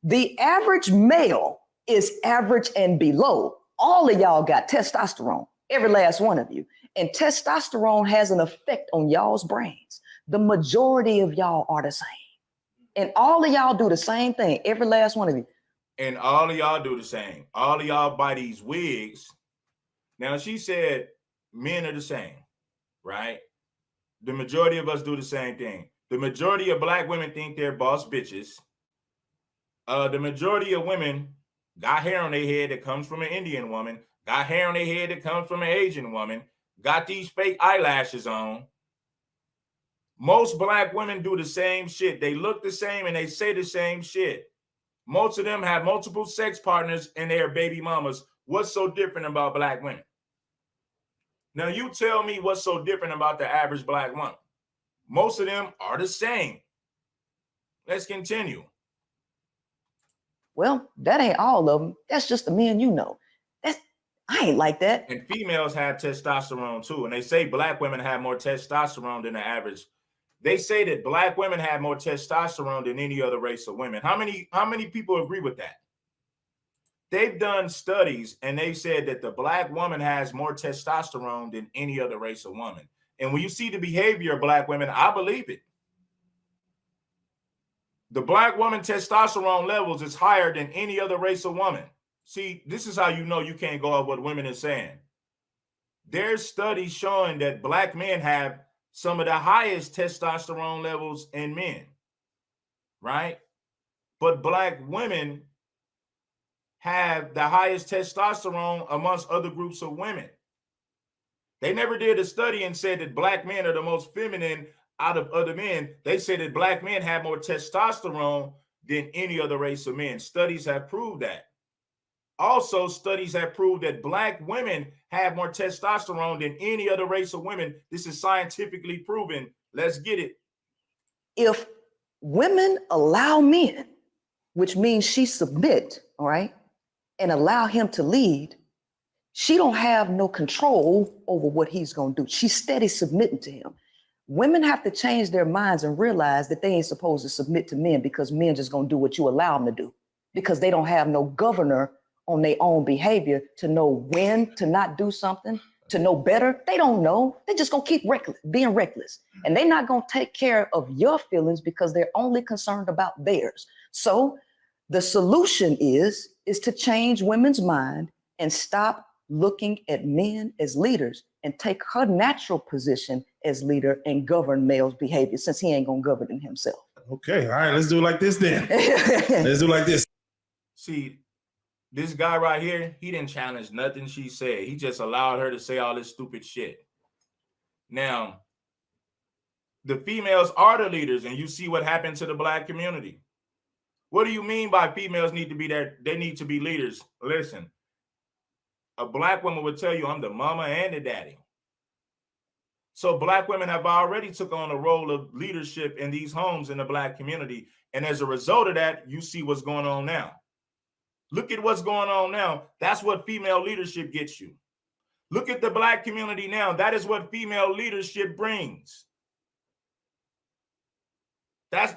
The average male is average and below. All of y'all got testosterone, every last one of you. And testosterone has an effect on y'all's brains. The majority of y'all are the same. And all of y'all do the same thing, every last one of you. And all of y'all do the same. All of y'all buy these wigs. Now, she said men are the same, right? The majority of us do the same thing. The majority of black women think they're boss bitches. The majority of women got hair on their head that comes from an Indian woman, got hair on their head that comes from an Asian woman, got these fake eyelashes on. Most black women do the same shit. They look the same and they say the same shit. Most of them have multiple sex partners and they are baby mamas. What's so different about black women? Now you tell me what's so different about the average black woman. Most of them are the same. Let's continue. Well, that ain't all of them. That's just the men you know. I ain't like that. And females have testosterone too. And they say black women have more testosterone than the average. They say that black women have more testosterone than any other race of women. How many people agree with that? They've done studies and they've said that the black woman has more testosterone than any other race of woman. And when you see the behavior of black women, I believe it. The black woman testosterone levels is higher than any other race of woman. See, this is how you know you can't go off what women are saying. There's studies showing that black men have some of the highest testosterone levels in men, right? But black women have the highest testosterone amongst other groups of women. They never did a study and said that black men are the most feminine out of other men. They said that black men have more testosterone than any other race of men. Studies have proved that. Also, studies have proved that black women have more testosterone than any other race of women. This is scientifically proven. Let's get it. If women allow men, which means she submit, all right, and allow him to lead, she don't have no control over what he's going to do. She's steady submitting to him. Women have to change their minds and realize that they ain't supposed to submit to men because men just going to do what you allow them to do, because they don't have no governor on their own behavior to know when to not do something, to know better. They don't know. They're just going to keep being reckless. And they're not going to take care of your feelings because they're only concerned about theirs. So the solution is to change women's mind and stop looking at men as leaders and take her natural position as leader and govern male's behavior, since he ain't going to govern it himself. Okay. All right. Let's do it like this then. Let's do it like this. See, this guy right here, he didn't challenge nothing she said. He just allowed her to say all this stupid shit. Now, the females are the leaders, and you see what happened to the black community. What do you mean by females need to be there? They need to be leaders. Listen, a black woman would tell you, I'm the mama and the daddy. So black women have already took on a role of leadership in these homes in the black community. And as a result of that, you see what's going on now. Look at what's going on now. That's what female leadership gets you. Look at the black community now. That is what female leadership brings. That's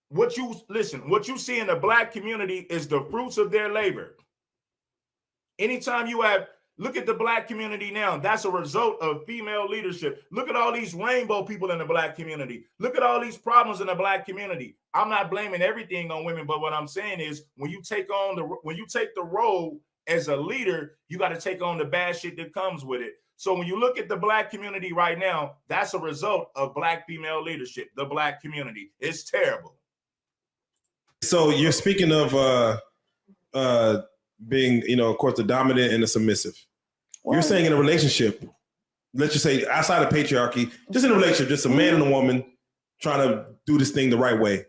what you see in the black community is the fruits of their labor. Anytime you have, look at the black community now. That's a result of female leadership. Look at all these rainbow people in the black community. Look at all these problems in the black community. I'm not blaming everything on women, but what I'm saying is when you take the role as a leader, you got to take on the bad shit that comes with it. So when you look at the black community right now, that's a result of black female leadership. The black community is terrible. So you're speaking of being, of course, the dominant and the submissive. Well, you're saying in a relationship, let's just say outside of patriarchy, just in a relationship, just a man and a woman trying to do this thing the right way.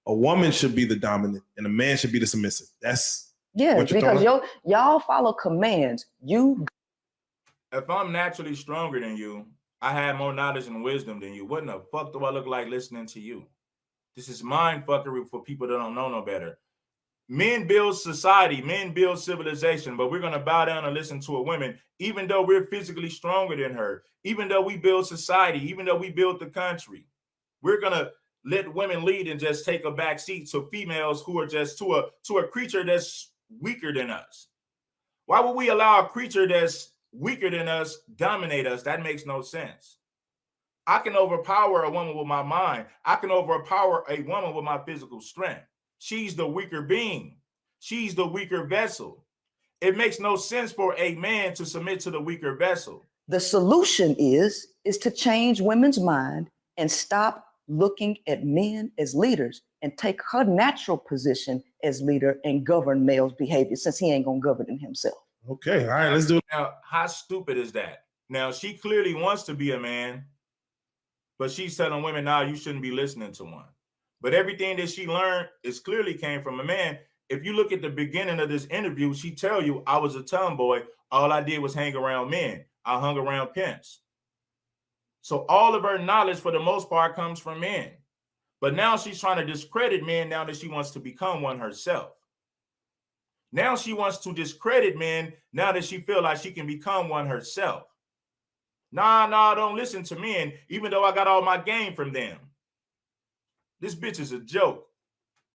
A woman should be the dominant and a man should be the submissive. That's what you're because y'all follow commands. If I'm naturally stronger than you, I have more knowledge and wisdom than you. What in the fuck do I look like listening to you? This is mind fuckery for people that don't know no better. Men build society, men build civilization, but we're going to bow down and listen to a woman, even though we're physically stronger than her, even though we build society, even though we build the country. We're going to let women lead and just take a back seat to females who are just to a creature that's weaker than us? Why would we allow a creature that's weaker than us dominate us? That makes no sense. I can overpower a woman with my mind. I can overpower a woman with my physical strength. She's the weaker being. She's the weaker vessel. It makes no sense for a man to submit to the weaker vessel. The solution is to change women's mind and stop looking at men as leaders and take her natural position as leader and govern male's behavior, since he ain't gonna govern himself. Okay, all right, let's do it. Now, how stupid is that? Now, she clearly wants to be a man, but she's telling women, now you shouldn't be listening to one. But everything that she learned is clearly came from a man. If you look at the beginning of this interview, she tell you, I was a tomboy. All I did was hang around men. I hung around pimps. So all of her knowledge, for the most part, comes from men. But now she's trying to discredit men now that she wants to become one herself. Now she wants to discredit men now that she feels like she can become one herself. Nah, don't listen to men, even though I got all my game from them. This bitch is a joke.